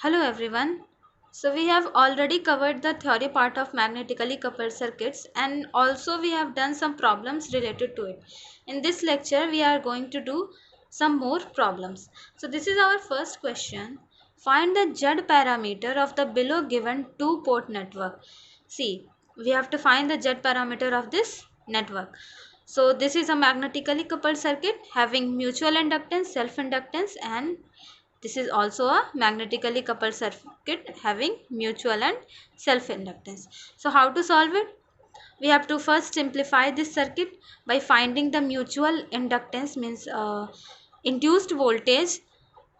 Hello everyone. So we have already covered the theory part of magnetically coupled circuits and also we have done some problems related to it. In this lecture we are going to do some more problems. So this is our first question. Find the Z parameter of the below given two-port network. See, we have to find the Z parameter of this network. So this is a magnetically coupled circuit having mutual inductance, self-inductance, and this is also a magnetically coupled circuit having mutual and self-inductance. So how to solve it? We have to first simplify this circuit by finding the mutual inductance, means induced voltage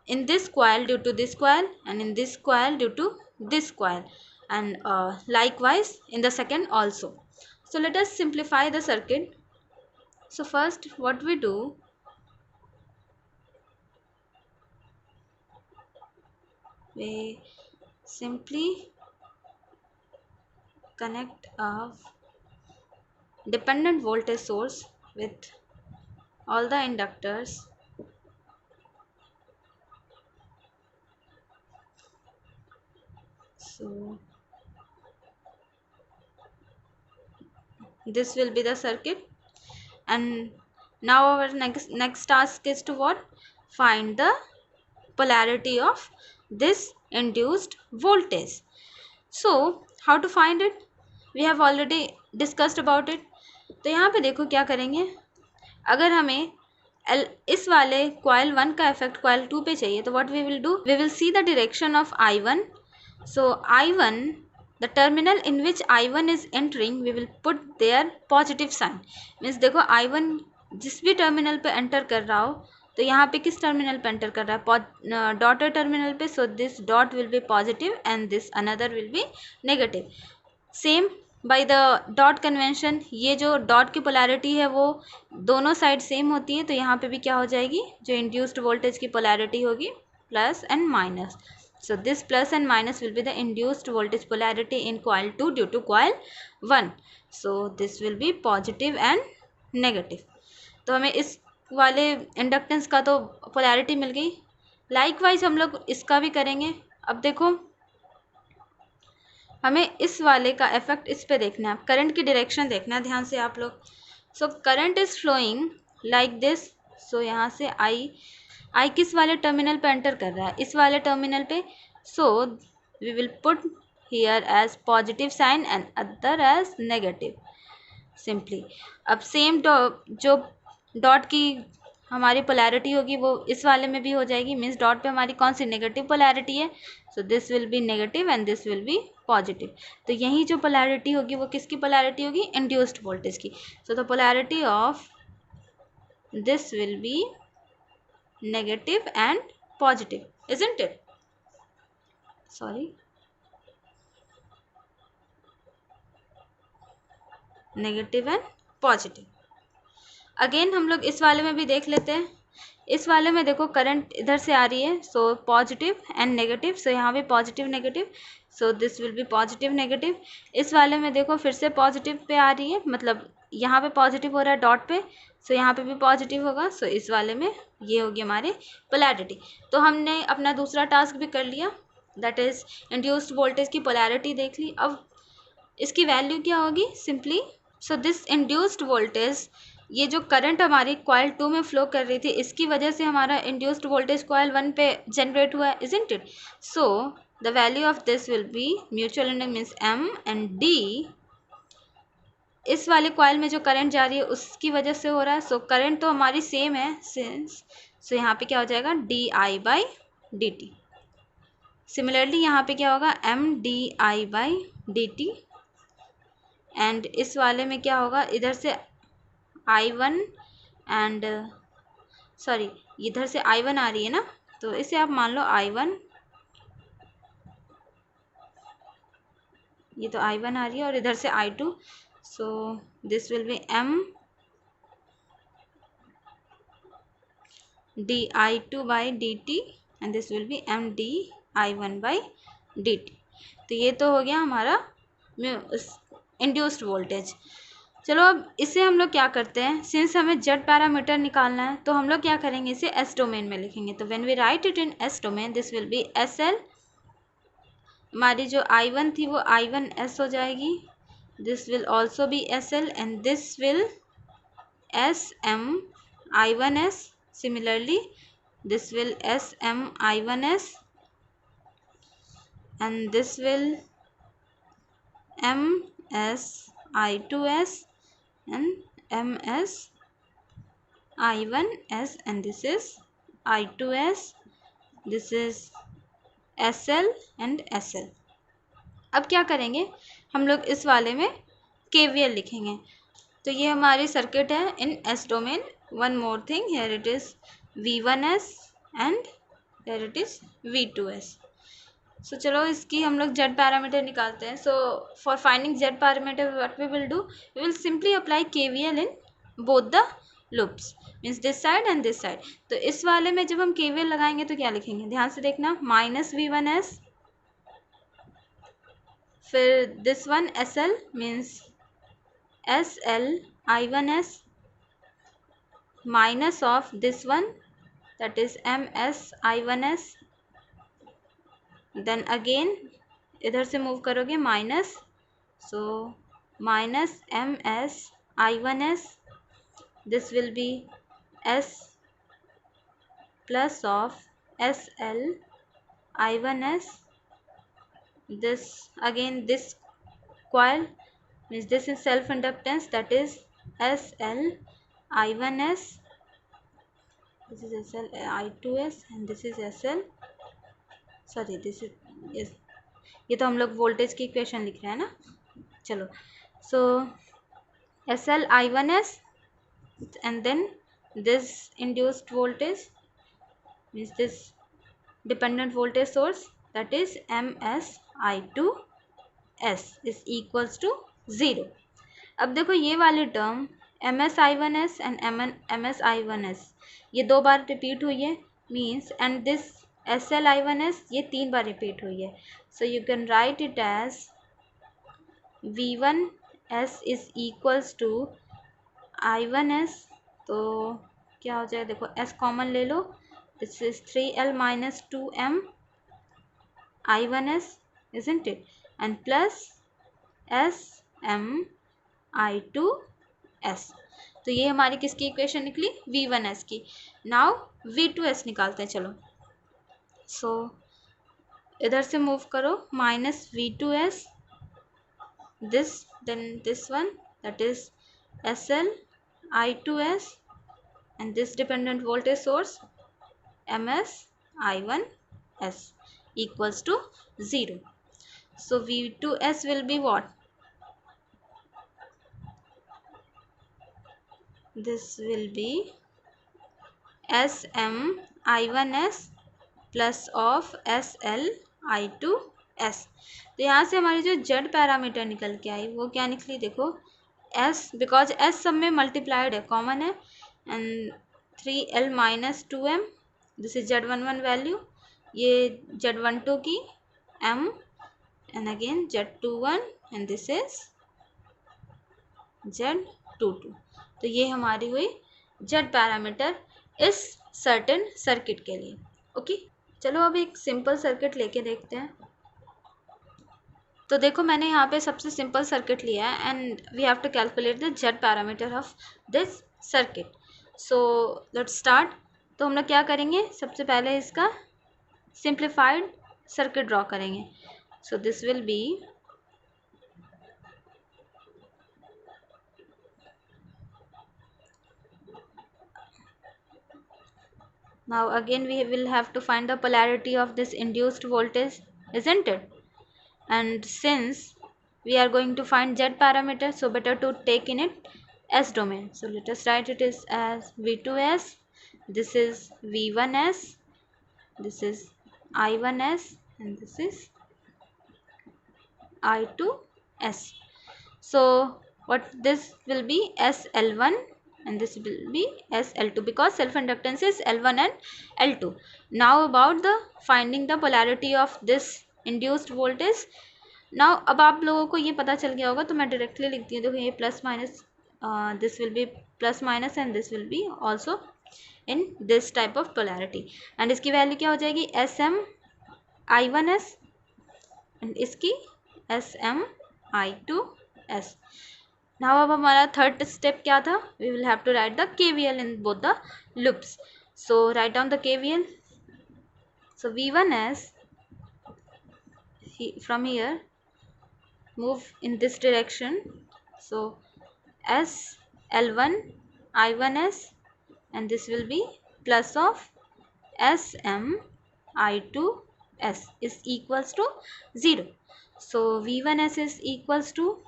in this coil due to this coil and in this coil due to this coil, and likewise in the second also. So let us simplify the circuit. So first what we do, we simply connect a dependent voltage source with all the inductors. So this will be the circuit, and now our next task is to what? Find the polarity of this induced voltage. So how to find it? We have already discussed about it. तो यहाँ पे देखो क्या करेंगे, अगर हमें इस वाले coil 1 का effect coil 2 पे चाहिए तो what we will do, we will see the direction of I1. So I1, the terminal in which I1 is entering, we will put their positive sign. Means देखो I1 जिस भी terminal पे enter कर रहा हो, तो यहाँ पे किस टर्मिनल पे एंटर कर रहा है? डॉटर टर्मिनल पे. So this dot will be positive and this another will be negative. Same by the dot convention, ये जो डॉट की पोलैरिटी है वो दोनों साइड सेम होती है, तो यहाँ पे भी क्या हो जाएगी, जो इंड्यूस्ड वोल्टेज की पोलैरिटी होगी plus and minus. So this plus and minus will be the induced voltage polarity in coil 2 due to coil 1. So this will be positive and negative. तो हमें इस वाले इंडक्टेंस का तो पोलैरिटी मिल गई. Likewise हम लोग इसका भी करेंगे. अब देखो हमें इस वाले का इफेक्ट इस पे देखना है, करंट की डायरेक्शन देखना है ध्यान से आप लोग. So current is flowing like this. So यहाँ से आई किस वाले टर्मिनल पे एंटर कर रहा है? इस वाले टर्मिनल पे. So we will put here as positive sign and other as negative simply. अब सेम जो डॉट की हमारी पोलैरिटी होगी वो इस वाले में भी हो जाएगी. मीन्स डॉट पे हमारी कौन सी नेगेटिव पोलैरिटी है, सो this will B negative and this will B positive. तो यही जो पोलैरिटी होगी वो किसकी पोलैरिटी होगी? इंड्यूस्ड वोल्टेज की. So the polarity of this will B negative and positive, isn't it? Sorry, negative and positive. Again हम लोग इस वाले में भी देख लेते हैं. इस वाले में देखो करंट इधर से आ रही है, सो पॉजिटिव एंड नेगेटिव. सो यहाँ भी positive negative, so this will B positive negative. इस वाले में देखो फिर से पॉजिटिव पे आ रही है, मतलब यहाँ पे पॉजिटिव हो रहा है डॉट पे, सो यहाँ पे भी पॉजिटिव होगा. सो इस वाले में ये होगी हमारी पोलैरिटी. तो हमने अपना दूसरा टास्क भी कर लिया, दैट इज इंड्यूस्ड वोल्टेज की पोलैरिटी देख ली. अब इसकी वैल्यू क्या होगी simply. So this induced voltage, ये जो करंट हमारी कॉइल 2 में फ्लो कर रही थी, इसकी वजह से हमारा इंड्यूस्ड वोल्टेज कॉइल 1 पे जनरेट हुआ है, isn't it? So the value of this will be mutual inductance means M and D. इस वाले कॉइल में जो करंट जा रही है उसकी वजह से हो रहा है. सो करंट तो हमारी सेम है सिंस, सो यहाँ पे क्या हो जाएगा, D I by D T. Similarly यहाँ पे क्या होगा, M D I by D T. And इस वाले में क्या होगा, इधर से I1 एंड सॉरी इधर से I1 आ रही है ना, तो इसे आप मान लो I1, ये तो I1 आ रही है और इधर से I2. So this will B M D I2 by D T and this will B M D I1 by D T. तो ये तो हो गया हमारा इंड्यूस्ड वोल्टेज. चलो अब इसे हम लोग क्या करते हैं, सिंस हमें जेड पैरामीटर निकालना है तो हम लोग क्या करेंगे, इसे एस डोमेन में लिखेंगे. तो when we write it in S domain, this will be S L हमारी जो I1 थी वो I1S हो जाएगी. This will also be SL and this will SM I1S. Similarly, this will SM I1S and this will MS I2S and MS I1S and this is I2S. This is SL and SL. अब क्या करेंगे हम लोग इस वाले में KVL लिखेंगे. तो ये हमारी सर्किट है in S domain. One more thing, here it is V1S and here it is V2S. So चलो इसकी हम लोग Z पैरामीटर निकालते हैं. So for finding Z parameter what we will do, we will simply apply KVL in both the loops, means this side and this side. तो इस वाले में जब हम KVL लगाएंगे तो क्या लिखेंगे, ध्यान से देखना, माइनस V1S, फिर this one SL means SL I1S minus of this one, that is MS I1S. then again इधर से मूव करोगे minus, so minus MS I1S. this will be S plus of SL I1S. this again this coil means this is self inductance, that is SL I1S. this is SL I2S and this is SL, sorry this is, ये तो हम लोग voltage की equation लिख रहे हैं ना. चलो, सो SL I1S and then this induced voltage means this dependent voltage source, that is MS I2S is equals to 0. अब देखो ये वाली term MS I1S and MS I1S ये 2 बार रिपीट हुई है, means and this SL I1S ये 3 बार repeat हुई है. So you can write it as V1S is equals to I1S. तो क्या हो जाए, देखो S कॉमन ले लो, this is 3L minus 2M I1S isn't it, and plus SM I2S. तो ये हमारी किसकी इक्वेशन निकली, V1S की. नाउ V2S निकालते हैं. चलो, सो इधर से मूव करो, minus V2S, this then this one, that is SL I2S and this dependent voltage source MS I1S equals to 0. so V2S will be what, this will be SM I1S plus of SL I2S. तो यहाँ से हमारी जो Z parameter निकल के आई वो क्या निकली, देखो S, बिकॉज S सब में मल्टीप्लाइड है, कॉमन है, and 3L minus 2M, this is Z11 value, ये Z12 की M and again Z21 and this is Z22. तो ये हमारी हुई Z पैरामीटर इस सर्टेन सर्किट के लिए. ओके, चलो अब एक सिंपल सर्किट लेके देखते हैं. तो देखो मैंने यहाँ पे सबसे सिंपल सर्किट लिया है and we have to calculate the Z parameter of this circuit. So let's start. तो हम लोग क्या करेंगे, सबसे पहले इसका सिंप्लीफाइड सर्किट ड्रॉ करेंगे. सो this will B now again we will have to find the polarity of this induced voltage, isn't it? And since we are going to find Z parameter, so better to take in it S domain. So let us write it as V2S, this is V1S, this is I1S and this is I2S. so what this will be, SL1 and this will be SL2 because self inductance is L1 and L2. now about the finding the polarity of this induced voltage. Now अब आप लोगों को ये पता चल गया होगा, तो मैं डायरेक्टली लिखती हूँ. देखो ये plus minus, this will B plus minus and this will B also in this type of polarity. And इसकी वैल्यू क्या हो जाएगी, SM I1S एंड इसकी SMI2S। नाउ अब हमारा थर्ड स्टेप क्या था, we will have to write the KVL in both the loops. So write down the KVL। So V1S, from here move in this direction, so SL1 I1S, and this will be plus of SMI2S is equals to 0. So V1S is equals to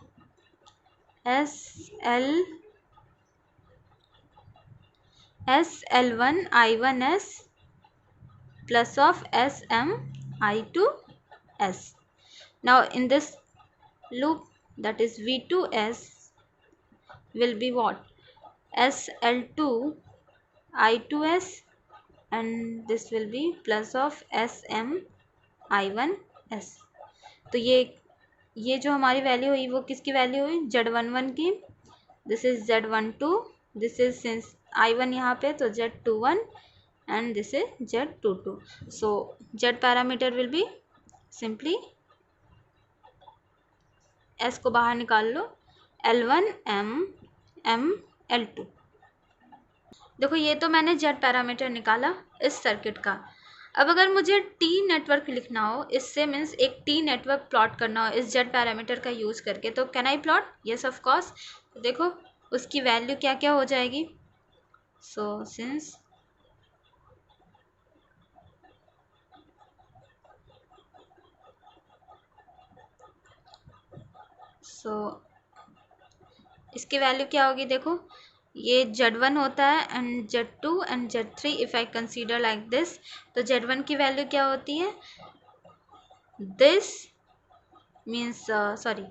SL1 I1S plus of SMI2S. Now in this loop, that is V2S will be what, SL2 I2S, and this will be plus of SMI1S। तो ये जो हमारी value हुई वो किसकी value हुई, Z11 की। This is Z12, this is since I1 यहाँ पे तो Z21, and this is Z22. So Z parameter will be simply, S को बाहर निकाल लो, L1 M L2। देखो ये तो मैंने Z पैरामीटर निकाला इस सर्किट का। अब अगर मुझे T नेटवर्क लिखना हो, इससे मीन्स एक T नेटवर्क प्लॉट करना हो इस Z पैरामीटर का यूज़ करके, तो can I plot, yes of course. देखो उसकी वैल्यू क्या क्या हो जाएगी। सो सिंस इसकी वैल्यू क्या होगी, देखो ये Z1 होता है and Z2 and Z3 if I consider like this. तो Z1 की वैल्यू क्या होती है, this means sorry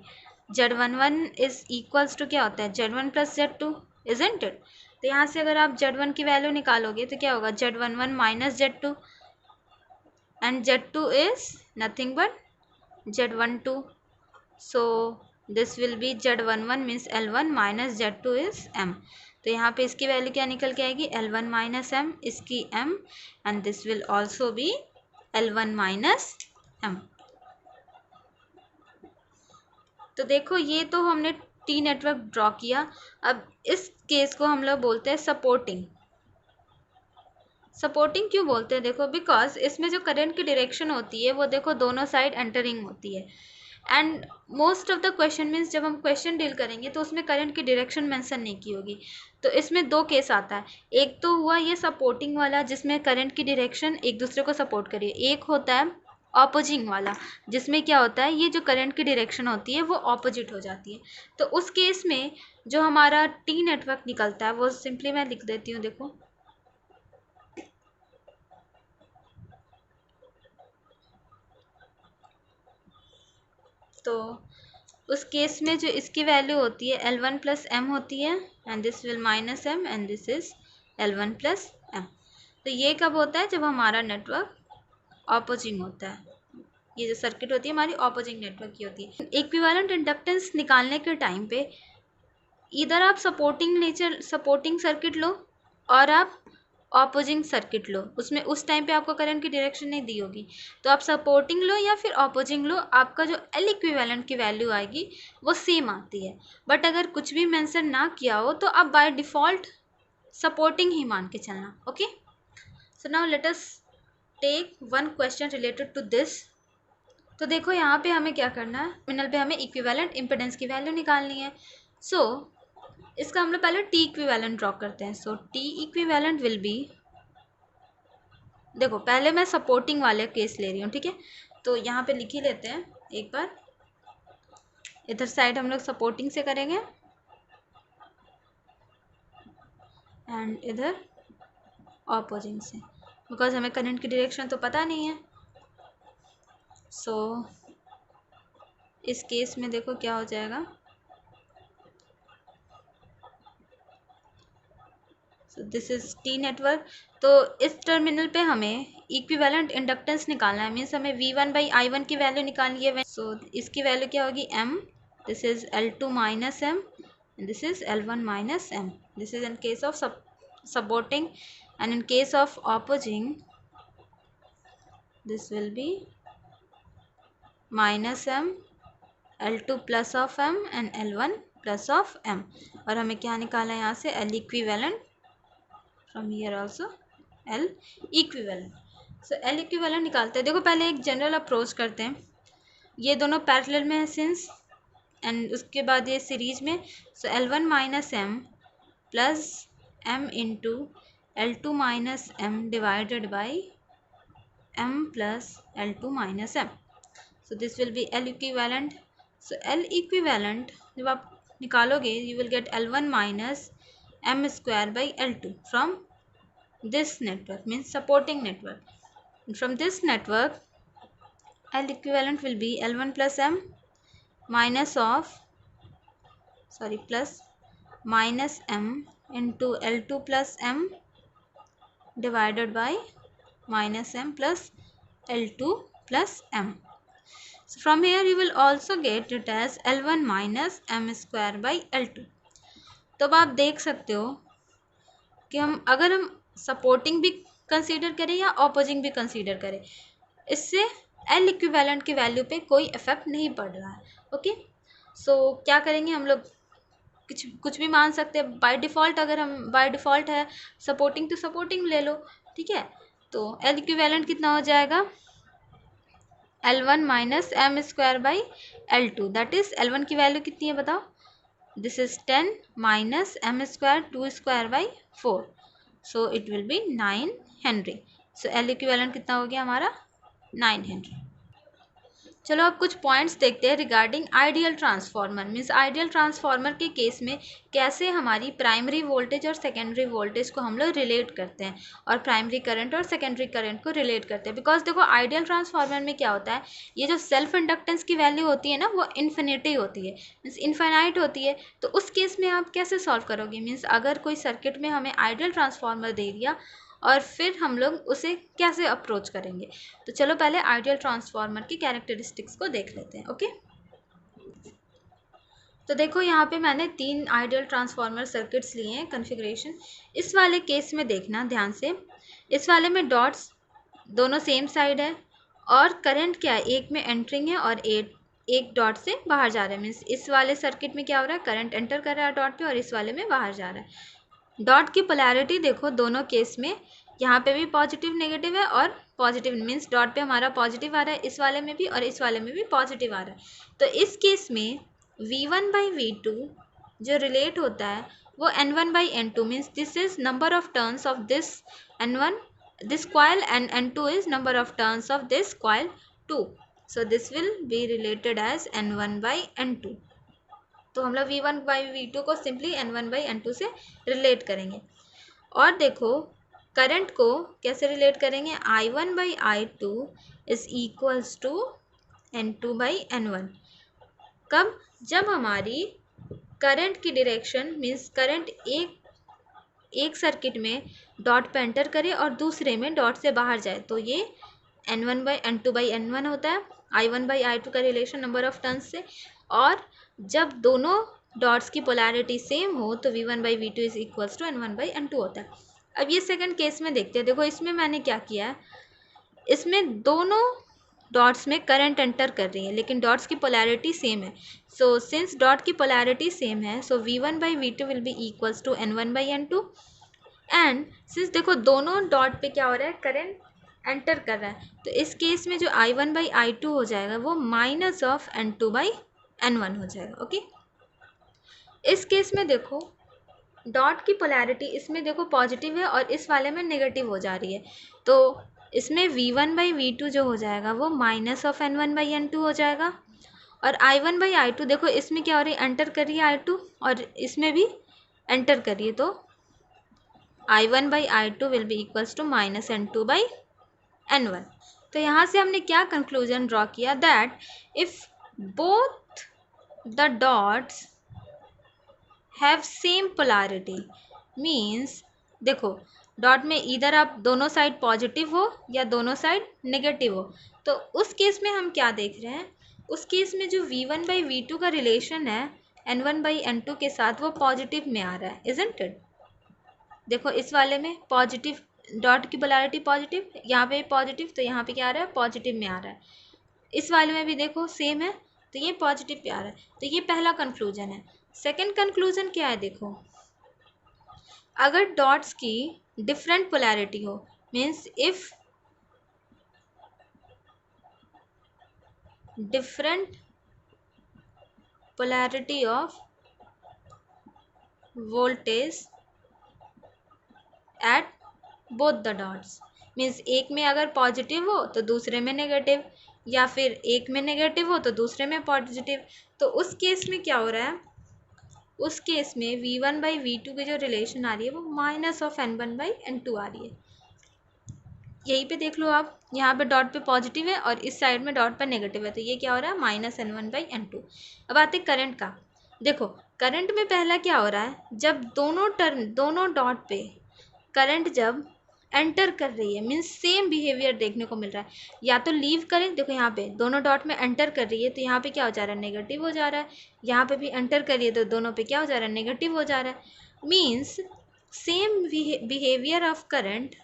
Z11 is equals to क्या होता है, Z1 plus Z2, isn't it. तो यहाँ से अगर आप Z1 की वैल्यू निकालोगे तो क्या होगा, Z11 minus Z2, and Z2 is nothing but Z12। So this will B Z11 means L1 minus Z2 is M। तो यहाँ पे इसकी वैल्यू क्या निकल के आएगी, L1 माइनस M, इसकी M, and this will also B L1 minus M। तो देखो ये तो हमने टी नेटवर्क ड्रॉ किया। अब इस केस को हम लोग बोलते हैं सपोर्टिंग। सपोर्टिंग क्यों बोलते हैं, देखो बिकॉज इसमें जो करंट की डायरेक्शन होती है वो देखो दोनों साइड एंटरिंग होती है। And most of the question means जब हम क्वेश्चन डील करेंगे तो उसमें करंट की डायरेक्शन मेंशन नहीं की होगी। तो इसमें दो केस आता है, एक तो हुआ ये सपोर्टिंग वाला जिसमें करंट की डायरेक्शन एक दूसरे को सपोर्ट करिए, एक होता है ऑपोजिंग वाला जिसमें क्या होता है ये जो करंट की डायरेक्शन होती है वो ऑपोजिट हो जाती है। तो उस केस में जो हमारा टी नेटवर्क निकलता है वो सिंपली मैं लिख देती हूँ, देखो तो उस केस में जो इसकी वैल्यू होती है L1 प्लस एम होती है, and this will minus M, and this is L1 plus M. तो ये कब होता है, जब हमारा नेटवर्क ऑपोजिंग होता है। ये जो सर्किट होती है हमारी ऑपोजिंग नेटवर्क की होती है। इक्विवेलेंट इंडक्टेंस निकालने के टाइम पे इधर आप सपोर्टिंग सर्किट लो और आप ऑपोजिंग सर्किट लो, उसमें उस टाइम पे आपको करंट की डायरेक्शन नहीं दी होगी। तो आप सपोर्टिंग लो या फिर ऑपोजिंग लो, आपका जो एल इक्विवेलेंट की वैल्यू आएगी वो सेम आती है। बट अगर कुछ भी मेंशन ना किया हो तो आप बाय डिफ़ॉल्ट सपोर्टिंग ही मान के चलना। Okay, so now let us take one question related to this. तो देखो यहाँ पे हमें क्या करना है, टर्मिनल पे हमें इक्विवेलेंट इम्पिडेंस की वैल्यू निकालनी है। सो इसका हम लोग पहले टी इक्विवेलेंट ड्रॉ करते हैं। So T equivalent will be, देखो पहले मैं सपोर्टिंग वाले केस ले रही हूँ, ठीक है। तो यहाँ पे लिख ही लेते हैं एक बार, इधर साइड हम लोग सपोर्टिंग से करेंगे एंड इधर ऑपोजिंग से, बिकॉज हमें करंट की डायरेक्शन तो पता नहीं है। सो इस केस में देखो क्या हो जाएगा, दिस इज टी नेटवर्क। तो इस टर्मिनल पे हमें इक्विवेलेंट इंडक्टेंस निकालना है, मीन्स हमें V1 बाई आई1 की वैल्यू निकालनी है। सो इसकी वैल्यू क्या होगी, M, this is L2 minus M, this is L1 minus M। This is in case of supporting, and in case of opposing this will be minus M, L2 plus of M and L1 plus of M. और हमें क्या निकालना है यहाँ से, L equivalent, from here also L equivalent. So L equivalent निकालते हैं। देखो पहले एक जनरल अप्रोच करते हैं, ये दोनों पैरेलल में है सिंस, एंड उसके बाद ये सीरीज में। So L1 minus M plus M into L2 minus M divided by m plus L2 minus m. So this will be L equivalent. So L equivalent जब आप निकालोगे you will get L1 minus m square by L2 from this network, means supporting network. And from this network L equivalent will be L1 plus m minus of plus minus m into L2 plus m divided by minus m plus L2 plus m. So from here you will also get it as L1 minus m square by L2. तो अब आप देख सकते हो कि अगर हम supporting भी कंसीडर करें या ऑपोजिंग भी कंसीडर करें, इससे L इक्विवेलेंट की वैल्यू पे कोई इफेक्ट नहीं पड़ रहा है। ओके, सो क्या करेंगे हम लोग, कुछ भी मान सकते हैं बाय डिफ़ॉल्ट। अगर हम बाय डिफ़ॉल्ट है सपोर्टिंग तो सपोर्टिंग ले लो, ठीक है। तो L इक्विवेलेंट कितना हो जाएगा, L1 minus M square by L2, that is L1 की वैल्यू कितनी है बताओ, this is 10 minus M square 2 square by 4, so it will be 9 henry. So L equivalent कितना हो गया हमारा, 9 हेनरी। चलो अब कुछ पॉइंट्स देखते हैं regarding ideal transformer. Means ideal transformer के केस में कैसे हमारी प्राइमरी वोल्टेज और सेकेंडरी वोल्टेज को हम लोग रिलेट करते हैं, और प्राइमरी करंट और सेकेंडरी करंट को रिलेट करते हैं। बिकॉज देखो आइडियल ट्रांसफार्मर में क्या होता है, ये जो सेल्फ इंडक्टेंस की वैल्यू होती है ना वो इन्फिनिटी होती है, मीन्स इन्फाइनाइट होती है। तो उस केस में आप कैसे सॉल्व करोगे, मीन्स अगर कोई सर्किट में हमें आइडियल ट्रांसफार्मर दे दिया और फिर हम लोग उसे कैसे अप्रोच करेंगे। तो चलो पहले आइडियल ट्रांसफार्मर की कैरेक्टरिस्टिक्स को देख लेते हैं। ओके, तो देखो यहाँ पे मैंने 3 आइडियल ट्रांसफार्मर सर्किट्स लिए हैं कॉन्फ़िगरेशन। इस वाले केस में देखना ध्यान से, इस वाले में डॉट्स दोनों सेम साइड है और करंट क्या है, एक में एंटरिंग है और एक डॉट से बाहर जा रहा है। मीन्स इस वाले सर्किट में क्या हो रहा है, करंट एंटर कर रहा है डॉट पे और इस वाले में बाहर जा रहा है। डॉट की पोलैरिटी देखो दोनों केस में, यहाँ पे भी पॉजिटिव नेगेटिव है और पॉजिटिव, मीन्स डॉट पे हमारा पॉजिटिव आ रहा है, इस वाले में भी और इस वाले में भी पॉजिटिव आ रहा है। तो इस केस में V1 बाई V2 जो रिलेट होता है वो N1 by N2, means this is number of turns of this N1 this coil and N2 is number of turns of this coil 2, so this will be related as N1 by N2। तो हम लोग V1 by V2 को simply N1 by N2 से relate करेंगे। और देखो current को कैसे रिलेट करेंगे, I1 by I2 is equals to N2 by N1। कब, जब हमारी करंट की डायरेक्शन मीन्स करंट एक सर्किट में डॉट पे एंटर करे और दूसरे में डॉट से बाहर जाए, तो ये N1 by N2 by N1 होता है, I1 बाई I2 का रिलेशन नंबर ऑफ टर्न्स से। और जब दोनों डॉट्स की पोलैरिटी सेम हो तो V1 by V2 is equals to N1 by N2 होता है। अब ये सेकंड केस में देखते हैं। देखो इसमें मैंने क्या किया है, इसमें दोनों डॉट्स में करंट एंटर कर रही है लेकिन डॉट्स की पोलैरिटी सेम है। सो सिंस डॉट की पोलैरिटी सेम है so V1 by V2 will be equals to N1 by N2। And since देखो दोनों डॉट पे क्या हो रहा है, करंट एंटर कर रहा है, तो इस केस में जो I1 बाई I2 हो जाएगा वो minus of N2 by N1 हो जाएगा। ओके, इस केस में देखो डॉट की पोलैरिटी इसमें देखो पॉजिटिव है और इस वाले में नेगेटिव हो जा रही है, तो इसमें V1 बाई V2 जो हो जाएगा वो minus of N1 by N2 हो जाएगा। और I1 बाई I2 देखो इसमें क्या हो रही है, एंटर कर रही है I2 और इसमें भी एंटर कर रही है, तो I1 by I2 will be equals to minus N2 by N1। तो यहाँ से हमने क्या कंक्लूजन ड्रॉ किया, that if both the dots have same polarity, means देखो डॉट में इधर आप दोनों साइड पॉजिटिव हो या दोनों साइड नेगेटिव हो, तो उस केस में हम क्या देख रहे हैं, उस केस में जो V1 बाई V2 का रिलेशन है N1 बाई N2 के साथ वो पॉजिटिव में आ रहा है, इजंट इट। देखो इस वाले में पॉजिटिव, डॉट की पोलैरिटी पॉजिटिव, यहाँ पे पॉजिटिव, तो यहाँ पे क्या आ रहा है, पॉजिटिव में आ रहा है। इस वाले में भी देखो सेम है, तो ये पॉजिटिव पे आ रहा है। तो ये पहला कंक्लूजन है। सेकंड कंक्लूजन क्या है, देखो अगर डॉट्स की डिफरेंट पोलैरिटी हो, means if different polarity of voltage at both the dots, means एक में अगर पॉजिटिव हो तो दूसरे में नेगेटिव, या फिर एक में नेगेटिव हो तो दूसरे में पॉजिटिव, तो उस केस में क्या हो रहा है, उस केस में v1/v2 की जो रिलेशन आ रही है वो -n1/n2 आ रही है। यहीं पे देख लो आप, यहाँ पे डॉट पे पॉजिटिव है और इस साइड में डॉट पर नेगेटिव है, तो ये क्या हो रहा है -n1/n2। अब आते करंट का। देखो करंट में पहला क्या हो रहा है, जब दोनों डॉट पे करंट जब एंटर कर रही है, मीन्स सेम बिहेवियर देखने को मिल रहा है। या तो लीव करें, देखो यहाँ पे दोनों डॉट में एंटर कर रही है तो यहाँ पे क्या हो जा रहा है, नेगेटिव हो जा रहा है। यहाँ पे भी एंटर कर रही है तो दोनों पे क्या हो जा रहा है, नेगेटिव हो जा रहा है। Means same behaviour of current,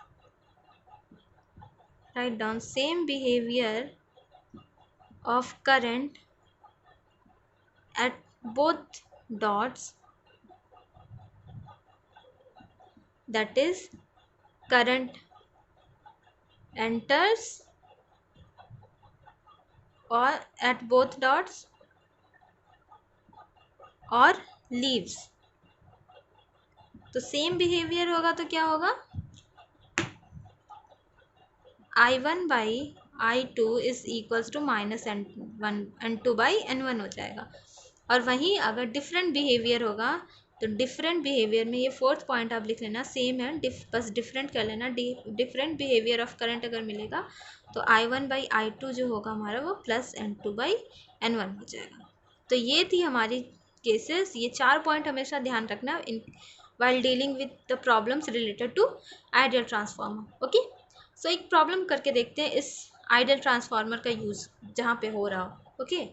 write down same behavior of current at both dots, that is current enters or at both dots और leaves। तो सेम बिहेवियर होगा तो क्या होगा, I1/I2 is equals to -n2/n1 हो जाएगा। और वहीं अगर डिफरेंट बिहेवियर होगा तो डिफरेंट बिहेवियर में, ये फोर्थ पॉइंट आप लिख लेना, सेम है बस डिफरेंट कर लेना। डिफरेंट बिहेवियर ऑफ करंट अगर मिलेगा तो I1/I2 जो होगा हमारा वो +n2/n1 हो जाएगा। तो ये थी हमारी केसेस। ये 4 पॉइंट हमेशा ध्यान रखना इन while dealing with the problems related to ideal transformer। Okay, so एक प्रॉब्लम करके देखते हैं इस आइडियल ट्रांसफार्मर का यूज़ जहाँ पे हो रहा हो। ओके,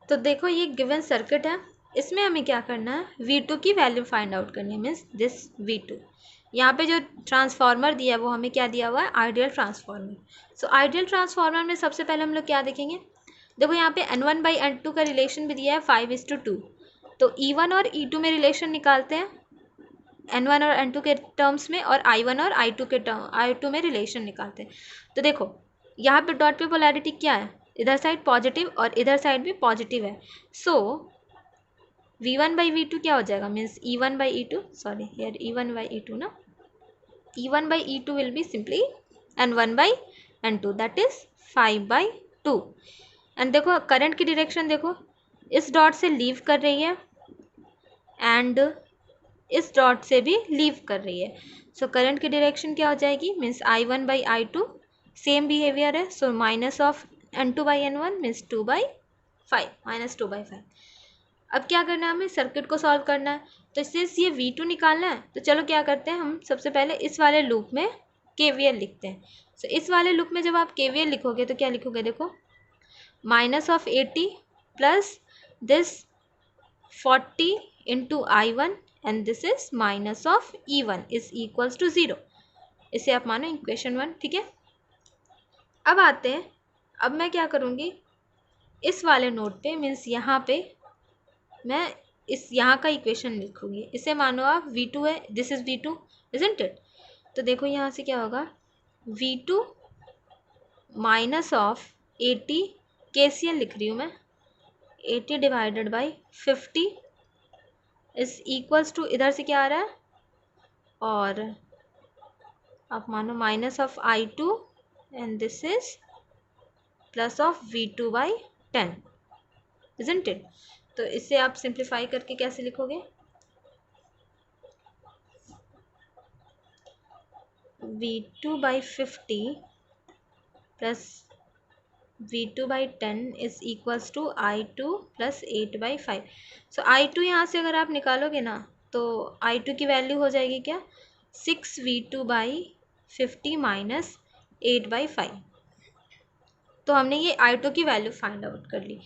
तो देखो ये गिवन सर्किट है, इसमें हमें क्या करना है, V2 की वैल्यू फाइंड आउट करनी है। मीन्स दिस V2, यहाँ पे जो ट्रांसफार्मर दिया है वो हमें क्या दिया हुआ है, ideal transformer. So ideal transformer में सबसे पहले हम लोग क्या देखेंगे, देखो यहाँ पे n1/n2 का रिलेशन भी दिया है 5:2, तो E1 और E2 में रिलेशन निकालते हैं, n1 और n2 के टर्म्स में, और I1 और I2 में रिलेशन निकालते हैं। तो देखो यहाँ पे डॉट पे पोलैरिटी क्या है, इधर साइड पॉजिटिव और इधर साइड भी पॉजिटिव है। सो V1/V2 क्या हो जाएगा, means E1/E2, sorry here E1/E2 ना, E1/E2 will be simply n1/n2, that is 5/2। And देखो करंट की डायरेक्शन देखो, इस डॉट से लीव कर रही है एंड इस डॉट से भी लीव कर रही है। सो करंट की डायरेक्शन क्या हो जाएगी, मीन्स I1/I2, सेम बिहेवियर है, सो -n2/n1 मीन्स 2/5, -2/5। अब क्या करना है, हमें सर्किट को सॉल्व करना है। तो सिंस ये V2 निकालना है तो चलो क्या करते हैं, हम सबसे पहले इस वाले लूप में KVL लिखते हैं। सो इस वाले लूप में जब आप KVL लिखोगे तो क्या लिखोगे, देखो -80 plus this 40 into I1 and this is minus of E1 is equals to 0। इसे आप मानो इक्वेशन 1, ठीक है। अब आते हैं, अब मैं क्या करूँगी, इस वाले नोट पे मीन्स यहाँ पे मैं इस यहाँ का इक्वेशन लिखूँगी, इसे मानो आप V2 है, this is V2 isn't it. तो देखो यहाँ से क्या होगा, V2 माइनस ऑफ 80, KCL लिख रही हूँ मैं, 80 divided by 50 is equals to, इधर से क्या आ रहा है, और आप मानो -of I2 and this is plus of V2/10 isn't it. तो इसे आप सिंप्लीफाई करके कैसे लिखोगे, V2/50 plus V2/10 is equals to I2 plus 8/5। So I2 यहाँ से अगर आप निकालोगे ना तो I2 की वैल्यू हो जाएगी क्या, 6V2/50 माइनस 8/5। तो हमने ये I2 की वैल्यू फाइंड आउट कर ली।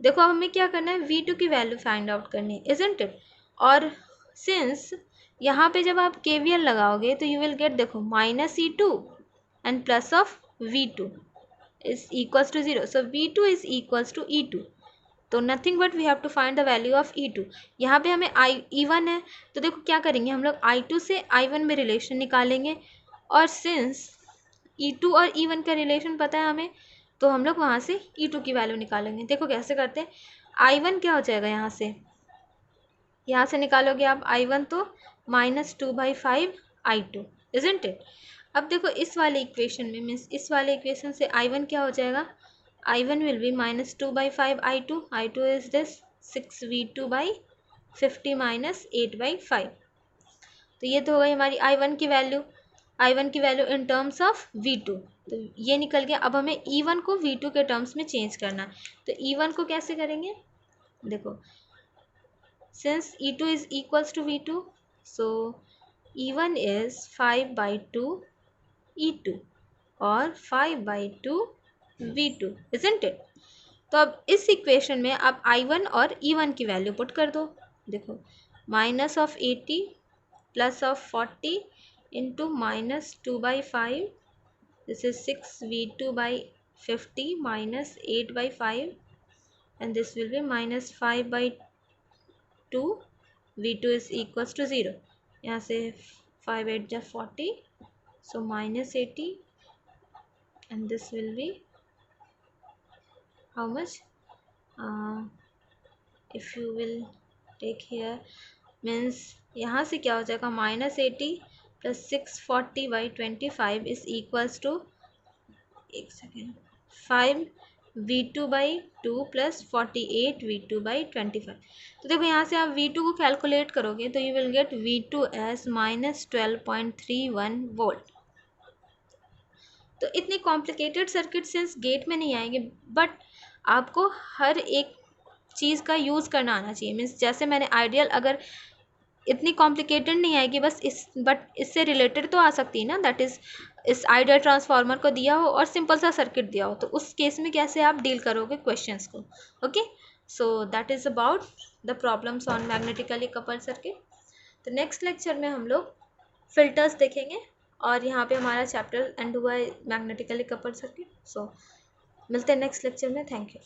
देखो अब हमें क्या करना है, V2 की वैल्यू फाइंड आउट करनी है इजंट इट। और सिंस यहाँ पे जब आप KVL लगाओगे तो यू विल गेट, देखो -E2 and plus of V2 is equals to 0. So V2 is equals to E2. तो nothing but we have to find the value of E2. यहाँ पे हमें E1 है, तो देखो क्या करेंगे हम लोग I2 से I1 में रिलेशन निकालेंगे, और सिंस E2 और E1 का रिलेशन पता है हमें, तो हम लोग वहाँ से E2 की वैल्यू निकालेंगे. देखो कैसे करते हैं. I1 क्या हो जाएगा, यहाँ से निकालोगे आप I1 तो -2/5 I2, इजंट इट. अब देखो इस वाले इक्वेशन में, मीन्स इस वाले इक्वेशन से I1 क्या हो जाएगा, I1 will be -2/5 I2. I2 is this 6V2/50 -8/5. तो ये तो हो गई हमारी I1 की वैल्यू. I1 की value in terms of V2. तो ये निकल गया. अब हमें E1 को V2 के टर्म्स में चेंज करना है. तो E1 को कैसे करेंगे, देखो since E2 is equals to V2, so E1 is 5/2 E2 और 5/2 V2, isn't it? तो अब इस इक्वेशन में आप I1 और E1 की वैल्यू पुट कर दो. देखो -80 +40 into -2/5, this is 6V2/50 -8/5, and this will be -5/2. V2 is equals to 0. यहाँ से 5 8 जा 40, so -80, and this will be how much, if you will take here, means यहाँ से क्या हो जाएगा, -80 + 640/25 is equals to, एक सेकेंड, 5V2/2 + 48 V2/25. तो देखो यहाँ से आप V2 को कैलकुलेट करोगे तो you will get V2 as -12.31 volt. तो इतने कॉम्प्लिकेटेड सर्किट सिंस गेट में नहीं आएंगे, बट आपको हर एक चीज़ का यूज़ करना आना चाहिए. मीन्स जैसे मैंने आइडियल, अगर इतनी कॉम्प्लिकेटेड नहीं आएगी, बस बट इससे रिलेटेड तो आ सकती है ना. दैट इज़ इस आइडियल ट्रांसफार्मर को दिया हो और सिंपल सा सर्किट दिया हो, तो उस केस में कैसे आप डील करोगे क्वेश्चंस को. Okay, so that is about the problems on magnetically coupled circuit. तो नेक्स्ट लेक्चर में हम लोग फिल्टर्स देखेंगे, और यहाँ पे हमारा चैप्टर एंड हुआ है मैग्नेटिकली कपल्ड सर्किट. सो मिलते हैं नेक्स्ट लेक्चर में. Thank you.